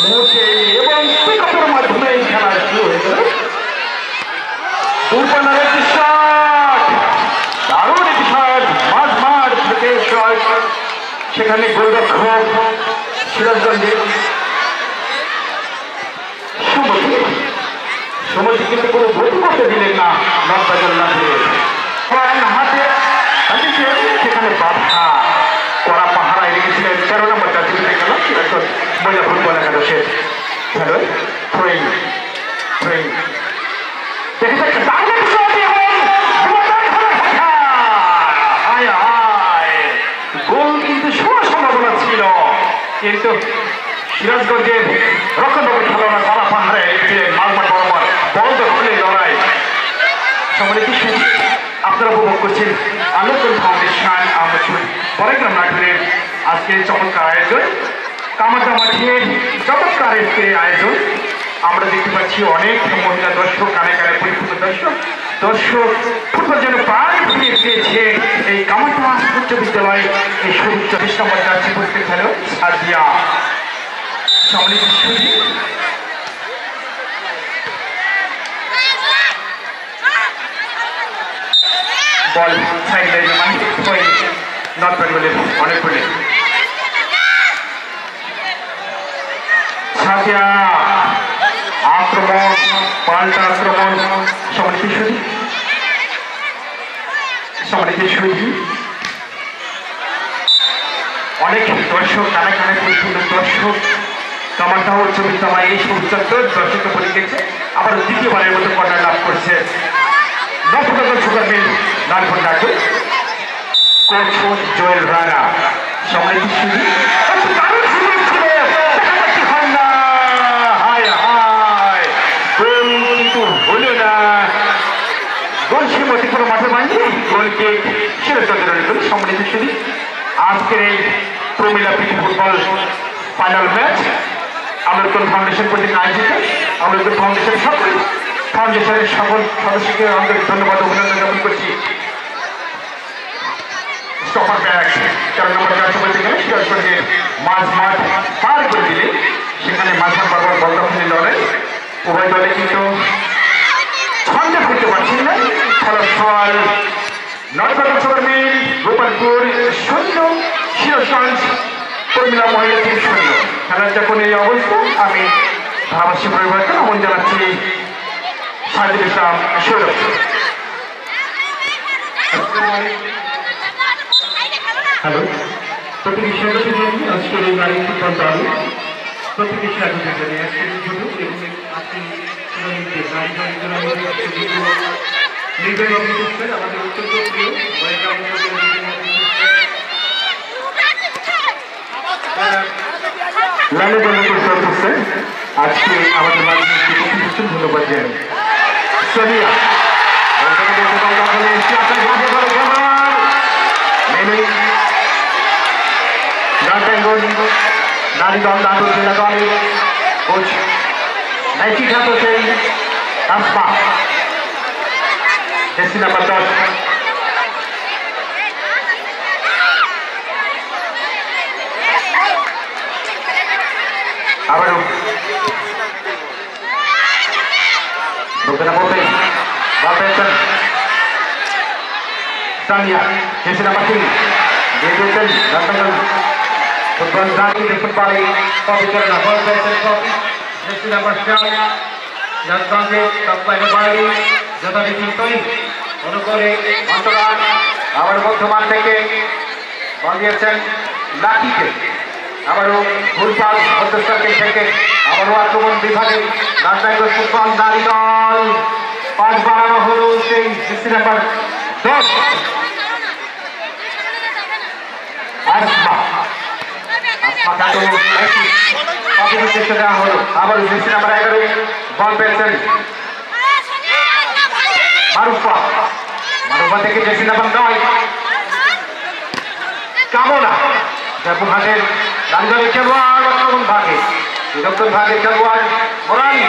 মুহূর্তে এবং পিকআপের মাধ্যমে খেলা শুরু হয়ে গেল। দূরপাল্লার একটি শট, দারুণ একটি শট, মাঝ মাঠ থেকে শট, সেখানে গোলরক্ষক সিরাজগঞ্জের সময় কিন্তু কোনো গতি করতে দিলেন না নবাজুল্লাহকে হাতে সেখানে বাধা কড়া পাহারায় রেখেছিলেন 13 নম্বর জাতীয় গেল সিরাজগঞ্জ মহিলা ফুটবল একাদশের খেলোয়াড় থ্রোয়িং গোল কিন্তু সবার সম্ভাবনা ছিল, কিন্তু সিরাজগঞ্জের রক্ষণভাবে খেলোয়াড়রা কড়া পাহারায় রেখেছিলেন মালমাঠ বরাবর বল দখলে লড়াই। সম্মানিত আপনারা উপভোগ করছেন আলোচন ফাউন্ডেশন আমচুর বড়গ্রাম নাটোরের আজকের চমৎকার আয়োজন, কামারদা মাঠের চমৎকার আয়োজন। আমরা দেখতে পাচ্ছি অনেক মহিলা দর্শক, কানে কানে পরিপূর্ণ দর্শক ফুটবল যেন প্রাণ ফিরিয়ে দিয়েছে এই কামারদা উচ্চ বিদ্যালয় এই শহীদ 24 নম্বর জার্সি পরিতে খেলো সাদিয়া। সম্মানিত বল সাইড লাইনে নট ব্যাট বলে অনেক বলে সাদিয়া আক্রমণ, পাল্টা আক্রমণ। সম্মানিত সুধী অনেক দর্শক, কানে কানে পরিপূর্ণ দর্শক, কামারদা উচ্চ বিদ্যালয় এই সমস্ত দর্শককে বলে গেছে। আবার দ্বিতীয়বারের মতো কর্নার লাভ করছে নফরগঞ্জ সুগার মিল নাটক নাটক কোচ জোয়েল রানা। সম্মানিত সুধী কিন্তু হলো না, গোল সীমতি কোনো মাঠে পায়নি, গোলকে সিরাজগঞ্জের। সম্মানিত সুধী আজকের এই প্রমিলা প্রীতি ফুটবল ফাইনাল ম্যাচ আলোচন ফাউন্ডেশন কর্তৃক আয়োজিত। আলোচন ফাউন্ডেশনের সকল সদস্যকে আমাদের ধন্যবাদ অভিনন্দন জ্ঞাপন করছি। স্টপার ব্যাগ 13 নম্বর জার্সি বলতে গেলে সিরাজগঞ্জের মাঝ মাঠ পার করে দিলে সেখানে মাঝমাঠ বরাবর বল দখলের লড়াই। উভয় দলে কিন্তু ছন্দে ফিরতে পারছেন না। ফলাফল নবাজুল্লাহ সুগার মিল গোপালপুর 0, সিরাজগঞ্জ প্রমিলা মহিলা টিম 0। খেলার যখন এই অবস্থা আমি ধারাভাষ্য পরিবর্তন আমন জানাচ্ছি সাজিদ ইসলাম সৌরভ। হ্যালো, প্রতিটি স্বাগত জানিয়ে আজকের এই নারী ফুটবল দল প্রতিটি স্বাগত জানিয়ে আজকের সুযোগ এবং আপনি নির্বাহী করছেন আমাদের অত্যন্ত প্রিয় আজকে আমাদের মাধ্যমে ধন্যবাদ জানাই সোনিয়া নারী দল নাটোর জেলা দলের কোচ নাইকি খ্যাত সেই আসমা জার্সি নাম্বার 10। আবারও বল পেয়েছেন সানিয়া, জার্সি নাম্বার 3 দিয়ে দিয়েছেন ফুটবল জাতীয় ফুটবলে কপি করে না, বল পেয়েছেন কপি জার্সি নাম্বার 4 রাজগঞ্জে টপ লাইনে বাড়ি যথারীতি তৈরি অনুকরে অন্তরান। আবার মধ্যমান থেকে বল দিয়েছেন লাকিকে, আবারও ভুলপাল মধ্যস্থকে থেকে আবারও আক্রমণ বিভাগে রাজনৈতিক ফুটবল নারী দল 5 বাড়ানো হলো সেই জার্সি নাম্বার 10 আসমা চেষ্টা দেওয়া হলো। আবার জার্সি নাম্বার 11 বল পেয়েছেন মারুফা থেকে জার্সি নাম্বার 9 কামনা জয়পুরহাটের রাজধানী খেলোয়াড় দক্ষিণ ভাগে খেলোয়াড় মোরানি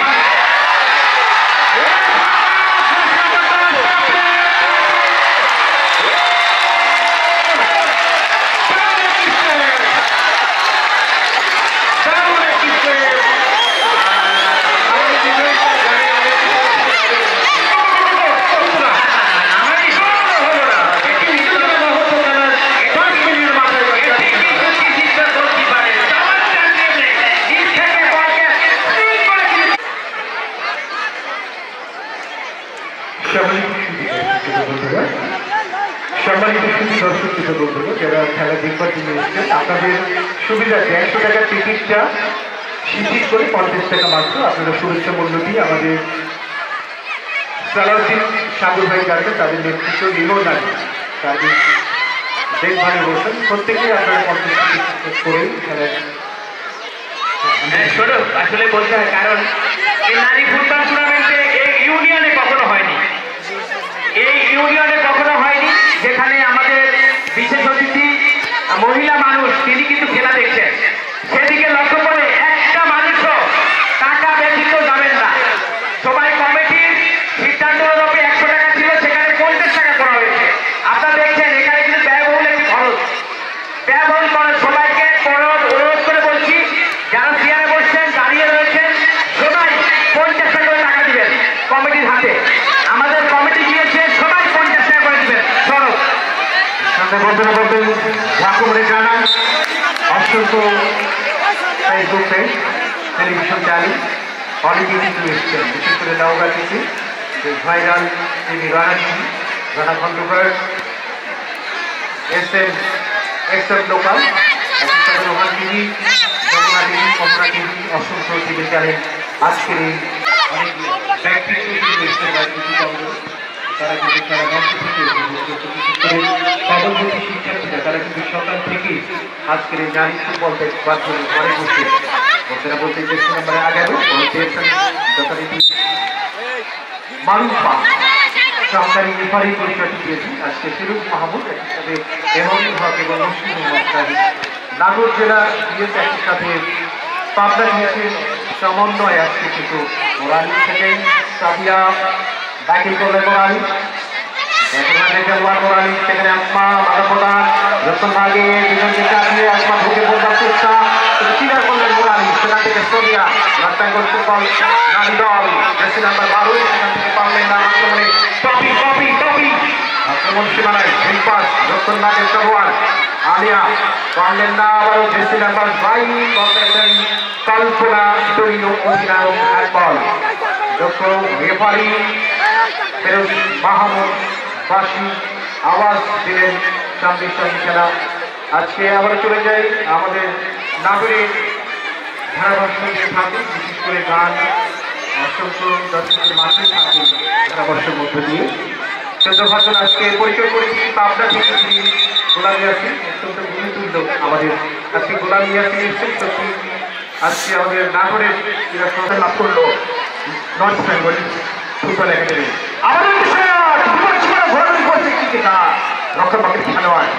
দেখবার জন্য এসেছেন। আপনাদের সুবিধাতে 100 টাকার টিকিটটা শিথিল করে 50 টাকা মাত্র আপনারা শুভেচ্ছা মূল্য দিয়ে আমাদের সালাউদ্দিন সাগর ভাই যাচ্ছেন, তাদের নেতৃত্ব নির্মল নারী তাদের দেখভালে বসেন। প্রত্যেকেই আপনারা 50 টিকিট করেই খেলেন। আসলে বলতে হয়, কারণ এই নারী ফুটবল টুর্নামেন্টে এই ইউনিয়নে কখনো হয়নি, যেখানে আমাদের বিশেষ অতিথি মহিলা মানুষ তিনি কিন্তু খেলা দেখছেন। সেদিকে লক্ষ্য করে একটা মানুষও টাকা ব্যতীত যাবেন না। সবাই কমিটির সিদ্ধান্ত 100 টাকা ছিল, সেখানে 50 টাকা করা হয়েছে। আপনারা দেখছেন এখানে কিন্তু ব্যয়বহুল একটি খরচ, ব্যয়বহুল করে সবাইকে অনুরোধ করে বলছি, যারা চেয়ারে বসছেন দাঁড়িয়ে রয়েছেন সবাই 50 টাকা করে টাকা দিবেন কমিটির হাতে। আমাদের কমিটি গিয়েছে, সবাই 50 টাকা করে দিবেন। সরব সামনে বলতে না বলতে ঝাঁকুমড়ে জানান অসংখ্য ফেসবুকে টেলিভিশন চ্যানেল অনেকেই কিন্তু এসছেন, বিশেষ করে নওগাঁ থেকে ভাইরাল তিনি Rana Khandakar S M local Rohan TV, Jamuna TV, Kamala TV, অসংখ্য টিভি চ্যানেল আজকের এই অনেক ব্যক্তিত্ব কিন্তু এসছেন তারা কিন্তু তারা মঞ্চ থেকে কবলবতী শিক্ষার্থীরা তারা কিন্তু সকাল থেকে আজকের এই নারী ফুটবল দেখবার জন্য ঘরে বসে বলতেরা বলতে চেষ্টা নম্বরে আগাবে যথারীতি মারুফা সরকারি রেফারি পরিচয়টি দিয়েছেন আজকে ফিরোজ মাহমুদ, একই সাথে এমনি হক এবং মুসলিম মোহাম্মদ নাগর জেলা দিয়েছে, একই সাথে পাবনা দিয়েছে সমন্বয় আজকে কিন্তু মোরালি থেকে সাবিয়া দাখিল করলেন মোরালি, মোরালি সেখানে আসমা বাধা প্রদান যখন ভাগে দুজনকে চাপিয়ে আসমা ঢুকে পড়বার চেষ্টা ক্লিয়ার করলেন মোরালি, সেখান থেকে সোনিয়া রাস্তাঙ্গল ফুটবল নারী দল জার্সি নাম্বার 12 সেখান থেকে পারলেন না আক্রমণে টপি আক্রমণ সীমানায় পাস যখন ভাগে সরওয়ার আলিয়া পারলেন না, আবারও জার্সি নাম্বার 22 কল্পনা তৈরি অধিনায়ক হ্যান্ডবল যখন রেফারি ফিরোজ মাহমুদ বাসী আওয়াজ দিলেন সঙ্গে সঙ্গে খেলা। আজকে আবার চলে যাই আমাদের নাগরিক ধারাভাষ্য দিয়ে থাকে, বিশেষ করে গান অসংখ্য দর্শকের মাঝে থাকে ধারাভাষ্যের মধ্য দিয়ে চন্দ্রভাষণ আজকে পরিচয় করেছি পাবনা থেকে তিনি গোলাম ইয়াসিন, অত্যন্ত গুণী তুল্য আমাদের আজকে গোলাম ইয়াসিন এসেছেন। সত্যি আজকে আমাদের নাগরের ক্রীড়া সন্ধান লাভ করলো নর্থ বেঙ্গল ফুটবল একাডেমি। আমাদের রক্ষণভাগের খেলোয়াড়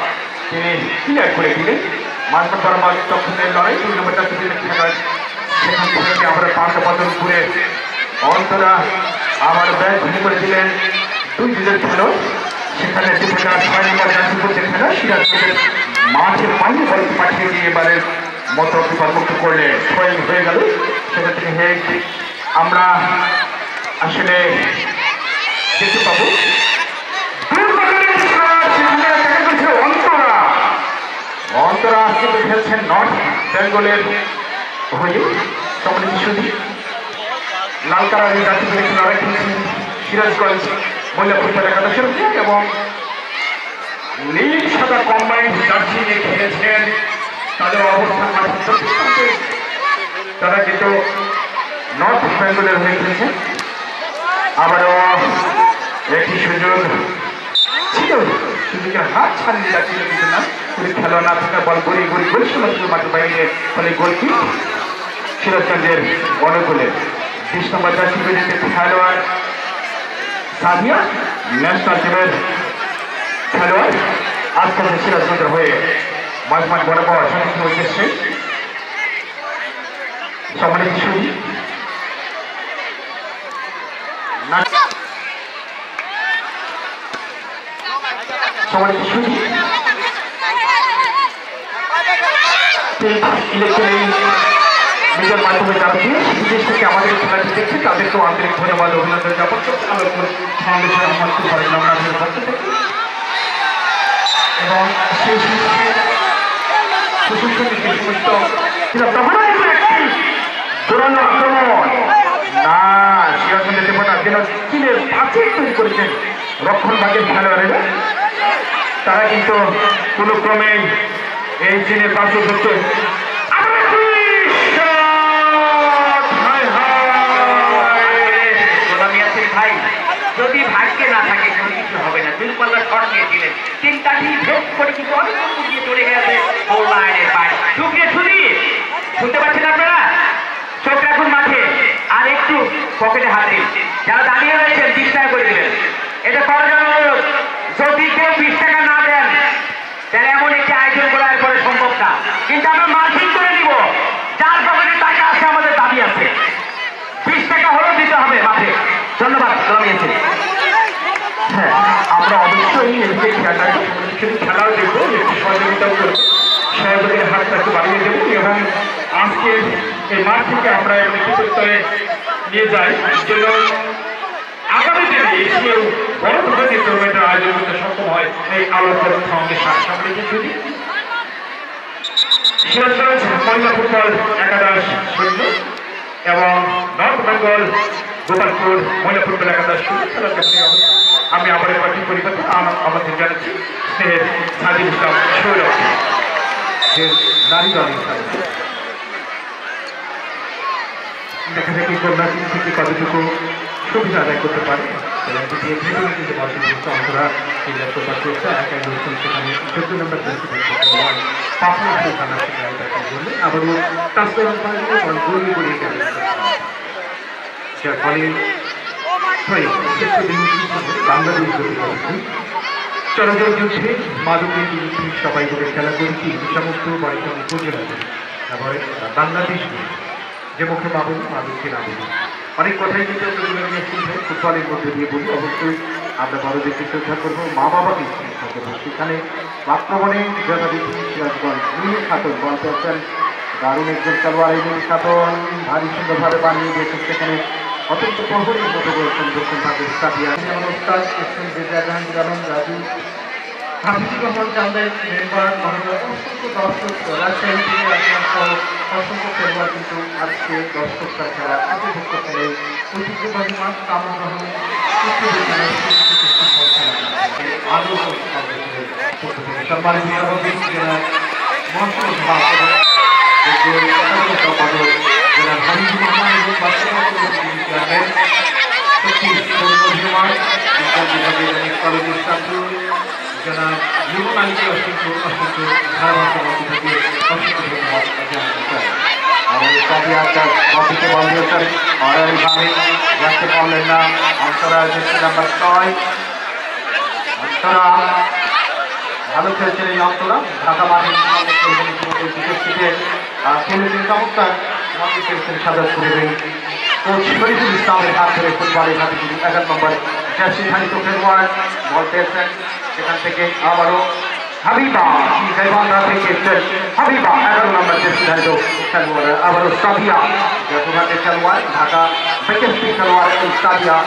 তিনি ক্লিয়ার করে দিলেন মানব বর্মার দক্ষিণের লড়াই 2 নম্বরটা খেলোয়াড়, সেখান থেকে আমরা পাল্টা বদল করে অন্তরা আমার ব্যাগ ভেঙে করে দিলেন 2 দিনের খেলোয়াড়, সেখানে 6 নম্বর জাতীয় খেলা সিরাজগঞ্জের মাঠের বাইরে বল পাঠিয়ে দিয়ে এবারের মতো বিপদমুক্ত করলে হয়ে গেল। সেখান থেকে হেড আমরা আসলে দেখতে পাবো অন্তরা আজকে খেলছেন নর্থ বেঙ্গলের হয়ে সম্মানিত সুদী লালকারা জাতীয় লড়াই খেলছেন সিরাজগঞ্জ মহিলা ফুটবল একাদশের এবং নীল সাদা কম্বাইন্ড জার্সি নিয়ে খেলেছেন তাদের অবস্থান তারা কিন্তু নর্থ বেঙ্গলের হয়ে খেলেছেন। আবারও একটি সুযোগ ছিল, সুযোগের হাত ছাড়িয়ে যাচ্ছিল কিন্তু না, তিনি খেলোয়াড় না থাকার বল গড়িয়ে সমস্ত মাঠের বাইরে ফলে গোলকি সিরাজগঞ্জের অনুকূলে 20 নম্বর জার্সি বেরিয়েছে খেলোয়াড় সাদিয়া ন্যাশনাল টিমের খেলোয়াড় আজকে সিরাজগঞ্জের হয়ে মাঝ বরাবর সঠিক উদ্দেশ্যে সম্মানিত সুদী সম্মানিত সুদী নিজের মাধ্যমে যাবতীয় বিদেশ থেকে আমাদের খেলাটি দেখছে তাদেরকেও আন্তরিক ধন্যবাদ অভিনন্দন জ্ঞাপন করছে ফাউন্ডেশন আমার পক্ষ থেকে এবং সেই সুশাসনের যে সমস্ত জোরালো আক্রমণ না সিরাজগঞ্জের দেবতার যেন চীনের পাঁচিল তৈরি করেছেন রক্ষণভাগের খেলোয়াড়েরা, তারা কিন্তু কোনো ক্রমেই এই চীনের পাশে হচ্ছে ভাই যদি ভাগ্যে না থাকে কোনো কিছু হবে না। দুর্বলরা শট নিয়েছিলেন, তিনটা টিম ভেদ করে কিন্তু অনেক দূর দিয়ে চলে গেছে গোল লাইনের বাইরে। শুকিয়ে শুনতে পাচ্ছেন আপনারা? চোখ রাখুন মাঠে আর একটু পকেটে হাত দিন। যারা দাঁড়িয়ে রয়েছেন 20 টাকা করে দিবেন। এটা করার জন্য অনুরোধ, যদি কেউ 20 টাকা না দেন তাহলে এমন একটি আয়োজন করার পরে সম্ভব না। কিন্তু আমরা মার্কিং করে দিব, যার পকেটে টাকা আছে আমাদের দাবি আছে, 20 টাকা হলেও দিতে হবে মাঠে। ধন্যবাদ। হ্যাঁ, আমরা অবশ্যই এদিকে খেলাও দেখবো, একটু সহযোগিতা করবো, সহযোগের হাতটা একটু বাড়িয়ে দেবো এবং আজকে এই মাঠ থেকে আমরা নেতৃত্বে নিয়ে যাই যেন আগামী দিনে এশিয়ার বড় ধরনের টুর্নামেন্টের আয়োজন করতে সক্ষম হয় এই আলোচনা ফাউন্ডেশন। সম্মিলিত যদি সিরাজগঞ্জ মহিলা ফুটবল একাদশ শূন্য এবং নর্থ বেঙ্গল গোপালপুর মহিলা ফুটবল একাদশ শূন্য খেলার জন্য আমি আবার পার্টির পরিবর্তে আমাদের জানাচ্ছি স্নেহের সাজিদ ইসলাম সৌরভ নারী দল হিসাবে দেখা যায় কি কন্যা থেকে কতটুকু সুবিধা আদায় করতে পারে এবং কিন্তু অন্তরা একাই রয়েছেন সেখানে 14 নম্বর আবারও গোলি করে যার ফলে বাংলাদেশ চলমান যুদ্ধে মাদকের বিরুদ্ধে সবাই করে খেলা করেছি সমস্ত বাড়িতে উপজেলাতে তারপরে বাংলাদেশ যে মুখে পাবন মাদককে না বলি অনেক কথাই কিন্তু ফুটবলের মধ্যে দিয়ে বলি। অবশ্যই আমরা বড়দেরকে শ্রদ্ধা করবো, মা বাবাকে শ্রদ্ধা করবো। সেখানে আক্রমণে যথাবিধি সিরাজগঞ্জ নীল খাতুন বল পেয়েছেন, দারুণ একজন খেলোয়াড়। এই নীল খাতুন ভারী সুন্দরভাবে বানিয়ে দিয়েছেন, সেখানে অত্যন্ত প্রহরীর মতো করেছেন দক্ষিণ ভাগের সাবিয়া অনুষ্ঠান জাহাঙ্গীর আলম রাজু হাফিজুর রহমান চান্দের মেম্বার অসংখ্য দর্শক রাজশাহী থেকে আপনার অসংখ্য খেলোয়াড় কিন্তু আজকে দর্শকরা খেলা উপভোগ করতে ঐতিহ্যবাহী মাঠ কামন গ্রহণ সম্মানিত সভাপতি জেলার মহাসচিব জেলার হাবিবুর রহমান এবং বাস্তবায়ন চেয়ারম্যান সত্যি বিভাগের অনেক কলেজের ছাত্র যারা জীবন আলীকে অসংখ্য ধারাবাহিক থেকে অসংখ্য ধন্যবাদ জানাতে চাই। আমাদের কবি আচার কবিতে বল দিয়েছেন অরাইভাবে রাখতে পারলেন না। অন্তরা নাম্বার 6 অন্তরা ভালো খেলছেন। এই অন্তরা ঢাকা মাঠে খেলেছেন চমৎকার খেলছেন সাজাদপুরের কোচ শরীফুল ইসলামের হাত ধরে ফুটবলের হাতে 11 নম্বর জার্সি ধারিত খেলোয়াড় বল পেয়েছেন। সেখান থেকে আবারও হাবিবা গাইবান্ধা থেকে হাবিবা 11 নম্বর জার্সি ধারিত খেলোয়াড়, আবারও সাদিয়া যতঘাটের খেলোয়াড়, ঢাকা বিকেএসপি খেলোয়াড় এই সাদিয়া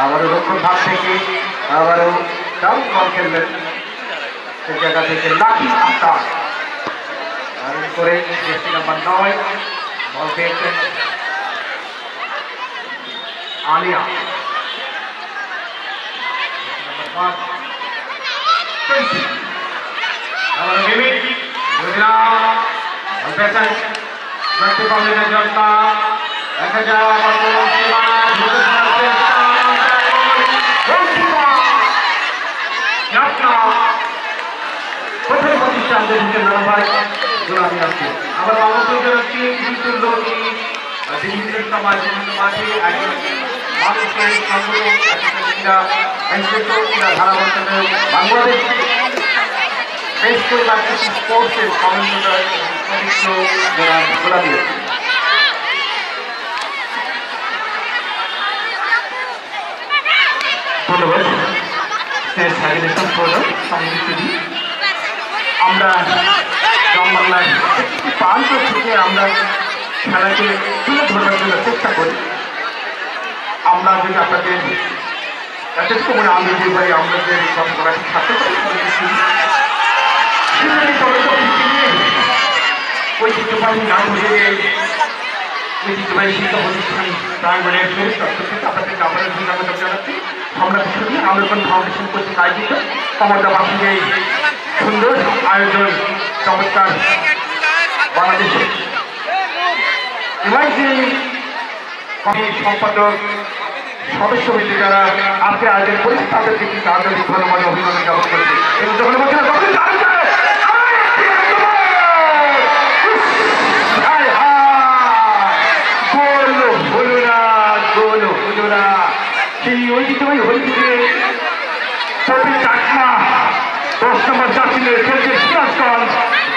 আবারও দক্ষিণ ভাগ থেকে আবারও ডাউন বল খেললেন। সেই জায়গা থেকে লাকি আক্তার করে জার্সি নাম্বার 9 বল পেয়েছেন আলিয়া প্রথম প্রতিষ্ঠান গোলামি আছে। আবার আমন্ত্রণ জানাচ্ছি বিভিন্ন সমাজ বিভিন্ন মাঠে একজন মানুষের সংগ্রহ ধারাবাহিক বাংলাদেশ বেশ পরিবার স্পোর্টসের কমেন্টেটর গোলামি আছে। ধন্যবাদ আমরা গ্রাম বাংলার প্রান্ত থেকে আমরা খেলাকে তুলে ধরার জন্য চেষ্টা করি। আমরা যদি আপনাদের যথেষ্ট মনে আনন্দ ভাই আমরা যে ছাত্র ঐতিহ্যবাহী না ধরে ঐতিহ্যবাহী শিক্ষা প্রতিষ্ঠান প্রাঙ্গণের আপনাদেরকে আপনাদের ধন্যবাদ জানাচ্ছি। আমরা আন্দোলন ফাউন্ডেশন কর্তৃক আয়োজিত ক্ষমতাবাসীর এই সুন্দর আয়োজন চমৎকার বাংলাদেশে এমআইসি কমিটির সম্পাদক সদস্যবৃন্দ যারা আজকে আয়োজন করেছে তাদেরকে কিন্তু আন্তরিক ধন্যবাদ অভিনন্দন জ্ঞাপন করছি এবং যখন বলছিলাম সেই ঐতিহ্যবাহী হরিপুরে চব্বিশ চাকমা 10 নম্বর জাতীয় খেলছে সিরাজগঞ্জ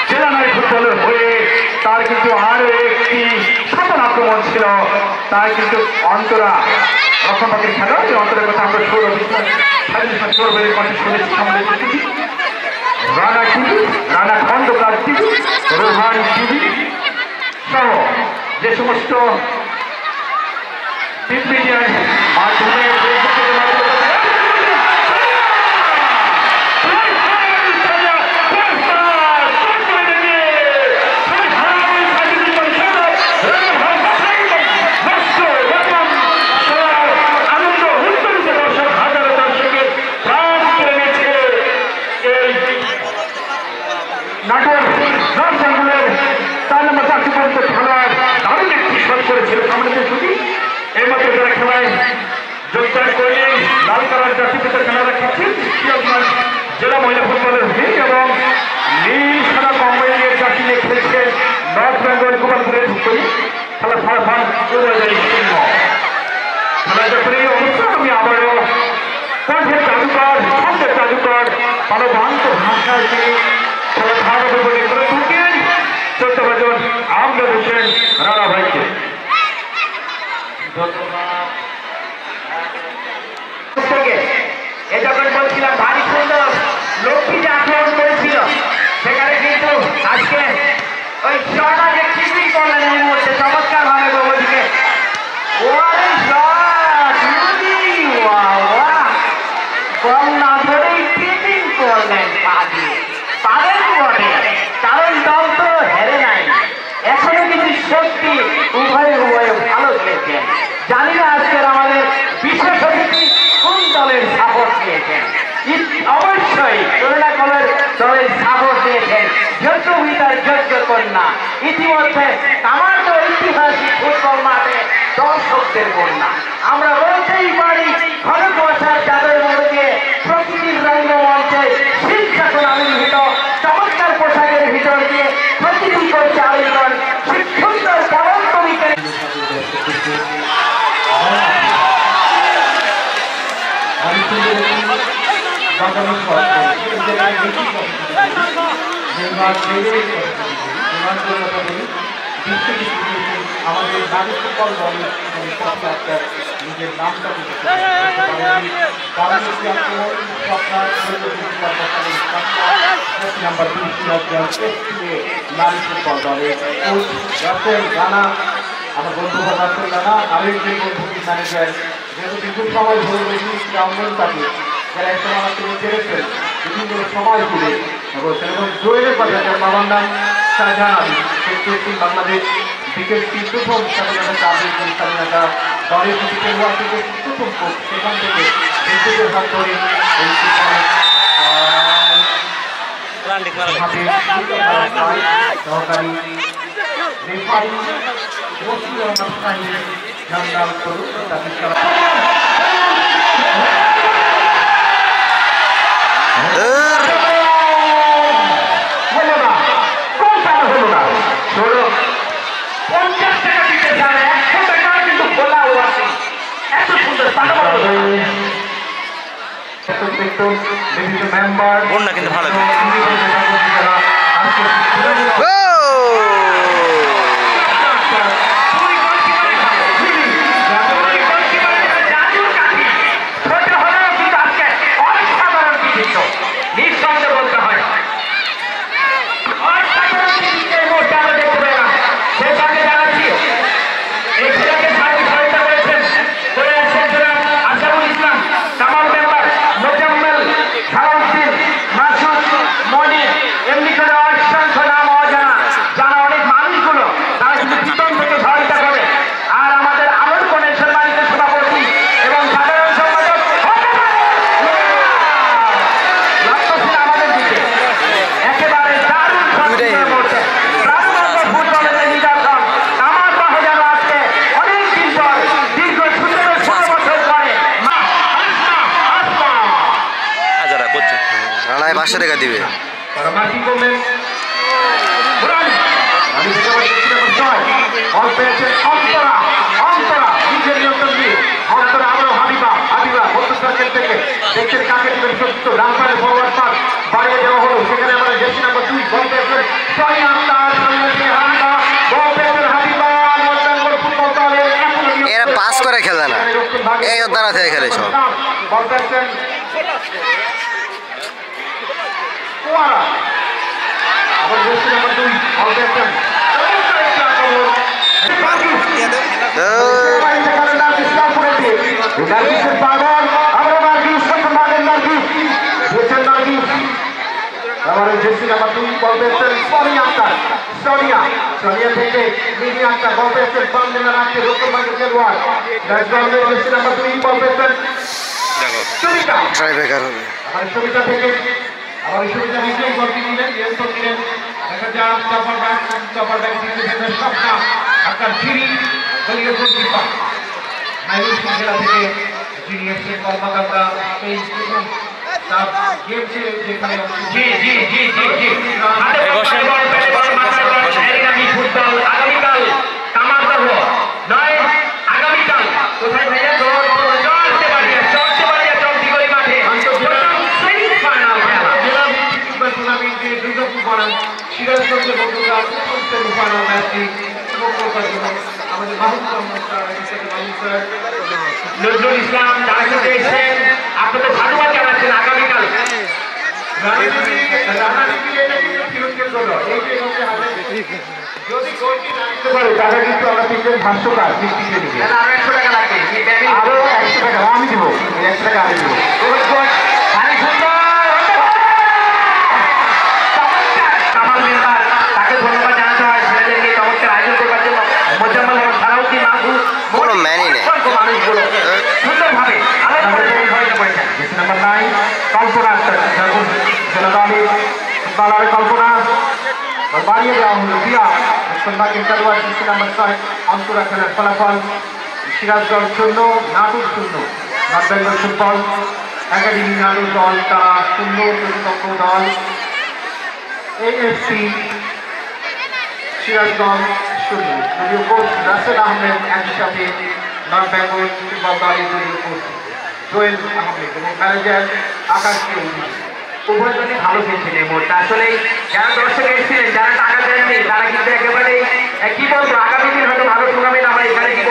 জেলা নারী ফুটবলের হয়ে তার কিন্তু আরো একটি সফল আক্রমণ ছিল তার কিন্তু অন্তরা রক্ষণভাগের খেলা এই অন্তরের কথা আমরা সৌরভের কথা শুনেছি আমাদের TV Rana TV Rana Khandakar TV Rohan TV সহ যে সমস্ত মিডিয়ার মাধ্যমে জেলা মহিলা ফুটবলের লিগ এবং নীল সাদা কম্বাইনের জাতি নিয়ে খেলছে নর্থ বেঙ্গল গোপালপুরের ঢুকলি খেলা ফলাফল খেলা যখন এই অনুষ্ঠান আমি আবারও কণ্ঠের জাদুকর ছন্দের জাদুকর পালবান্ত ভাষায় তিনি খেলা ধারাবাহিক বলে করে ঢুকেন 14 জন আমজাদ হোসেন রানা ভাইকে যখন বলছিলাম ভারী সুন্দর লক্ষ্মী যে আক্রমণ করেছিল সেখানে কিন্তু আজকে ওই শটটা যে কিপিং করলেন এই মুহূর্তে চমৎকার ভাবে গোবদিকে কম না ধরেই কিপিং করলেন পারেন বটে কারণ দল তো হেরে নাই এখনো কিন্তু সত্যি উভয়ে ভালো খেলেছেন জানি না আজকের আমাদের বিশেষ অতিথি কোন দলের সাপোর্ট নিয়েছেন অবশ্যই করোনা কলের দলের সাপোর্ট নিয়েছেন যোগ্যবিতার যোগ্য কন্যা ইতিমধ্যে আমার তো ঐতিহাসিক ফুটবল মাঠে দর্শকদের কন্যা আমরা বলতেই পারি ঘন কুয়াশার চাঁদের মধ্যে প্রকৃতির রঙ্গমঞ্চে শীত যখন আবির্ভূত চমৎকার পোশাকের ভিতর দিয়ে প্রকৃতি করছে আলিঙ্গন সুন্দর পরন্ত বিকেলে আমাদের নারী ফুটবল দলের নিজের নামটা নাম্বার 20 নারী ফুটবল দলের জানা আমার বন্ধু রাসেল রানা আরেকজন বন্ধু ম্যানেজার যেহেতু দীর্ঘ সময় ধরে বেশি অঙ্গন থাকে যারা একটা আমার তিনি চেয়েছেন বিভিন্ন সময় জুড়ে এবং জয়ের বাজার বাবার নাম শাহজাহান আলী সত্যি বাংলাদেশ বিকেএসপি প্রথম স্বাধীনতা আবির স্বাধীনতা দলের প্রতি ফেব্রুয়ারি থেকে প্রথম কোচ সেখান থেকে বিদ্যুতের হাত ধরে এই সহকারী রেফারি মসজিদ অনুষ্ঠানে জানলাম করুন তাদের বন্যা কিন্তু ভালো এমনি করে অসংখ্য নাম অজানা 500 টাকা দিবে। তারা মার্কিং করলেন রানী থেকে আবার দেখছি নাম্বার 6 বল পেয়েছেন অন্তরা নিজের নিয়ন্ত্রণ দিয়ে অন্তরা আবারও হাবিবা মধ্য সার্কেল থেকে দেখছেন কাকে দিবেন সত্য রামপালের ফরওয়ার্ড পাস বাড়িয়ে দেওয়া হলো সেখানে আমরা জার্সি নাম্বার 2 বল পেয়েছেন সোনিয়া আক্তার সামনে দিয়ে হাবিবা বল পেয়েছেন হাবিবা মধ্যাঙ্গল ফুটবল দলের এরা পাস করে খেলে না, এই দাঁড়া থেকে খেলে সব। বল পেয়েছেন কুয়ারা আবার জার্সি নাম্বার 2 বল পেয়েছেন সোনিয়া থেকে মিনি আক্তার বল পেয়েছেন বামদিনা রাখতে রোকনবাগের খেলোয়াড় জেসি নাম্বার 2 বল পেয়েছেন সুমিতা ট্রাইব্রেকার হবে। আবার সুমিতা থেকে আবার সুমিতা নিজেই গলটি দিলেন নিয়ন্ত্রণ দিলেন দেখা যাক চাপার ব্যাগ ডিফেন্ডার স্বপ্না আক্তার ঝিরি দলীয় গোলকিপার নাইরুল খেলা থেকে যিনি এসেছেন কর্মকর্তা এই প্রথম তার গেম ছেড়ে যেখানে ফুটবল আগামীকাল কামারদহ নয় আগামীকাল কোথায় ভাইয়া চলতে পারিয়া চলতি মাঠে সেমিফাইনাল খেলা জেলা ভিত্তিক টুর্নামেন্টে দুর্গাপুর বনাম সিরাজগঞ্জের বন্ধুরা প্রথম সেমিফাইনাল ম্যাচটি উপভোগ জন্য আমাদের মাহমুদ স্যার নজরুল ইসলাম যারা খেলতে এসেছেন আপনাদের ধন্যবাদ জানাচ্ছেন। আগামীকাল যদি গোলটি না দিতে পারে তাহলে কিন্তু আমরা তিনজন ভাষ্যকার বৃষ্টিতে দিবে আরো 100 টাকা লাগবে আরো 100 টাকা আমি দিব 100 টাকা আমি দিব ভারী সুন্দর চমৎকার কামাল মেম্বার তাকে ধন্যবাদ জানাতে হয় ছেলেদেরকে চমৎকার আয়োজন করবার জন্য মোজাম্মেল এবং সারাউদ্দি মাহবুব কোনো ম্যানই নেই। মানুষগুলো সুন্দরভাবে আলোচনা করেছেন। জেসি নাম্বার 9 কল্পনা আক্তার জেলাদলি ফুটবলারের কল্পনা বাড়িয়ে দেওয়া হলো দিয়া রোকনবাগের খেলোয়াড় জেসি নাম্বার 6 অন্তরা খেলার ফলাফল সিরাজগঞ্জ 0 নাটুর 0 নর্থ বেঙ্গল ফুটবল একাডেমি নাটুর দল তারা 0 প্রতিপক্ষ দল AFC সিরাজগঞ্জ 0 দলীয় কোচ রাসেল আহমেদ একই সাথে নর্থ বেঙ্গল ফুটবল দলের দলীয় কোচ জোয়েল আহমেদ এবং ম্যানেজার আকাশ উভয়জনই ভালো খেলছেন এই মুহূর্তে। আসলে যারা দর্শক এসেছিলেন যারা টাকা দেননি তারা কিন্তু একেবারে কি বলবো আগামী দিন হয়তো ভালো টুর্নামেন্ট আমরা এখানে দিব।